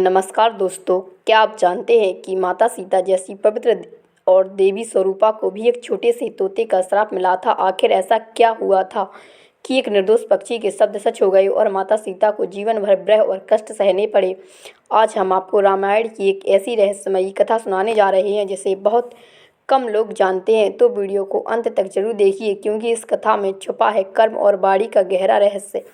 नमस्कार दोस्तों, क्या आप जानते हैं कि माता सीता जैसी पवित्र और देवी स्वरूपा को भी एक छोटे से तोते का श्राप मिला था। आखिर ऐसा क्या हुआ था कि एक निर्दोष पक्षी के शब्द सच हो गए और माता सीता को जीवन भर ब्रह और कष्ट सहने पड़े। आज हम आपको रामायण की एक ऐसी रहस्यमयी कथा सुनाने जा रहे हैं जिसे बहुत कम लोग जानते हैं। तो वीडियो को अंत तक जरूर देखिए, क्योंकि इस कथा में छुपा है कर्म और बाड़ी का गहरा रहस्य।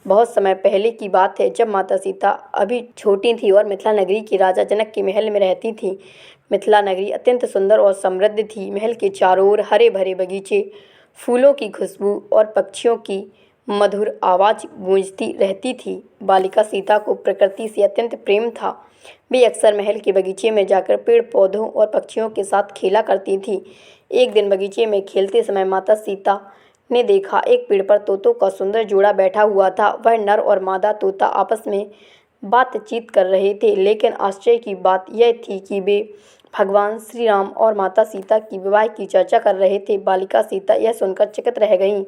बहुत समय पहले की बात है, जब माता सीता अभी छोटी थी और मिथिला नगरी के राजा जनक के महल में रहती थी। मिथिला नगरी अत्यंत सुंदर और समृद्ध थी। महल के चारों ओर हरे भरे बगीचे, फूलों की खुशबू और पक्षियों की मधुर आवाज़ गूंजती रहती थी। बालिका सीता को प्रकृति से अत्यंत प्रेम था। वे अक्सर महल के बगीचे में जाकर पेड़ पौधों और पक्षियों के साथ खेला करती थी। एक दिन बगीचे में खेलते समय माता सीता ने देखा, एक पेड़ पर तोतों का सुंदर जोड़ा बैठा हुआ था। वह नर और मादा तोता आपस में बातचीत कर रहे थे, लेकिन आश्चर्य की बात यह थी कि वे भगवान श्री राम और माता सीता की विवाह की चर्चा कर रहे थे। बालिका सीता यह सुनकर चकित रह गईं।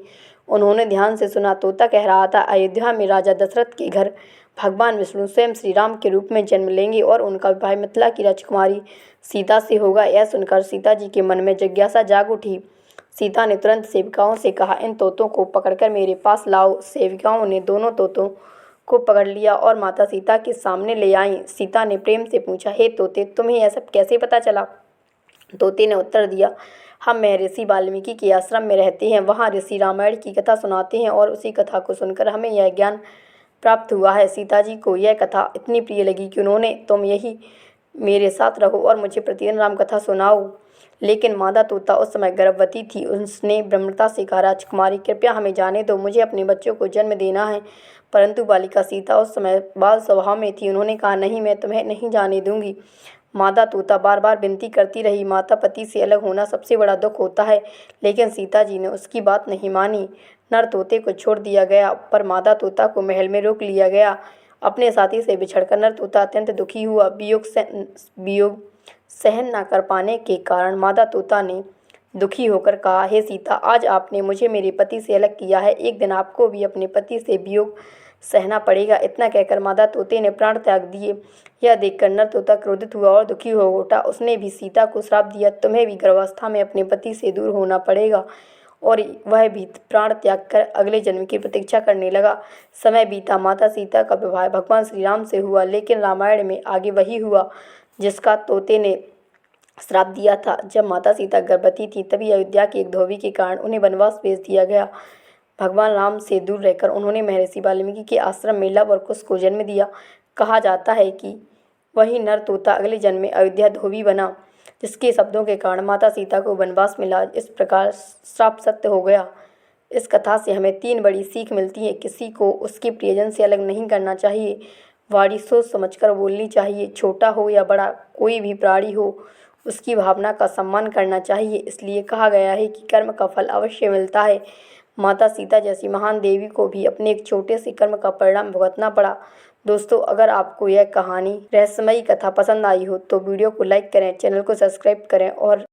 उन्होंने ध्यान से सुना। तोता कह रहा था, अयोध्या में राजा दशरथ के घर भगवान विष्णु स्वयं श्री राम के रूप में जन्म लेंगे और उनका विवाह मिथिला की राजकुमारी सीता से होगा। यह सुनकर सीता जी के मन में जिज्ञासा जाग उठी। सीता ने तुरंत सेविकाओं से कहा, इन तोतों को पकड़कर मेरे पास लाओ। सेविकाओं ने दोनों तोतों को पकड़ लिया और माता सीता के सामने ले आईं। सीता ने प्रेम से पूछा, हे तोते, तुम्हें यह सब कैसे पता चला? तोते ने उत्तर दिया, हम महर्षि वाल्मीकि के आश्रम में रहते हैं। वहाँ ऋषि रामायण की कथा सुनाते हैं और उसी कथा को सुनकर हमें यह ज्ञान प्राप्त हुआ है। सीता जी को यह कथा इतनी प्रिय लगी कि उन्होंने, तुम यही मेरे साथ रहो और मुझे प्रतिदिन राम कथा सुनाओ। लेकिन मादा तोता उस समय गर्भवती थी। उसने विनम्रता से कहा, राजकुमारी, कृपया हमें जाने दो, मुझे अपने बच्चों को जन्म देना है। परंतु बालिका सीता उस समय बाल स्वभाव में थी। उन्होंने कहा, नहीं, मैं तुम्हें नहीं जाने दूंगी। मादा तोता बार बार विनती करती रही। माता पति से अलग होना सबसे बड़ा दुख होता है, लेकिन सीता जी ने उसकी बात नहीं मानी। नर तोते को छोड़ दिया गया, पर मादा तोता को महल में रोक लिया गया। अपने साथी से बिछड़कर नर तोता अत्यंत दुखी हुआ। वियोग सहन न कर पाने के कारण मादा तोता ने दुखी होकर कहा, हे सीता, आज आपने मुझे मेरे पति से अलग किया है, एक दिन आपको भी अपने पति से वियोग सहना पड़ेगा। इतना कहकर मादा तोते ने प्राण त्याग दिए। यह देखकर नर तोता क्रोधित हुआ और दुखी हो उठा। उसने भी सीता को श्राप दिया, तुम्हें भी गर्भावस्था में अपने पति से दूर होना पड़ेगा। और वह भी प्राण त्याग कर अगले जन्म की प्रतीक्षा करने लगा। समय बीता। माता सीता का विवाह भगवान श्री राम से हुआ, लेकिन रामायण में आगे वही हुआ जिसका तोते ने श्राप दिया था। जब माता सीता गर्भवती थी, तभी अयोध्या के एक धोबी के कारण उन्हें वनवास भेज दिया गया। भगवान राम से दूर रहकर उन्होंने महर्षि वाल्मीकि के आश्रम में लव और कुश को जन्म दिया। कहा जाता है कि वही नर तोता अगले जन्म में अयोध्या धोबी बना, जिसके शब्दों के कारण माता सीता को वनवास मिला। इस प्रकार श्राप सत्य हो गया। इस कथा से हमें 3 बड़ी सीख मिलती है। किसी को उसके प्रियजन से अलग नहीं करना चाहिए। वाणी सोच समझकर बोलनी चाहिए। छोटा हो या बड़ा, कोई भी प्राणी हो, उसकी भावना का सम्मान करना चाहिए। इसलिए कहा गया है कि कर्म का फल अवश्य मिलता है। माता सीता जैसी महान देवी को भी अपने एक छोटे से कर्म का परिणाम भुगतना पड़ा। दोस्तों, अगर आपको यह कहानी रहस्यमयी कथा पसंद आई हो तो वीडियो को लाइक करें, चैनल को सब्सक्राइब करें और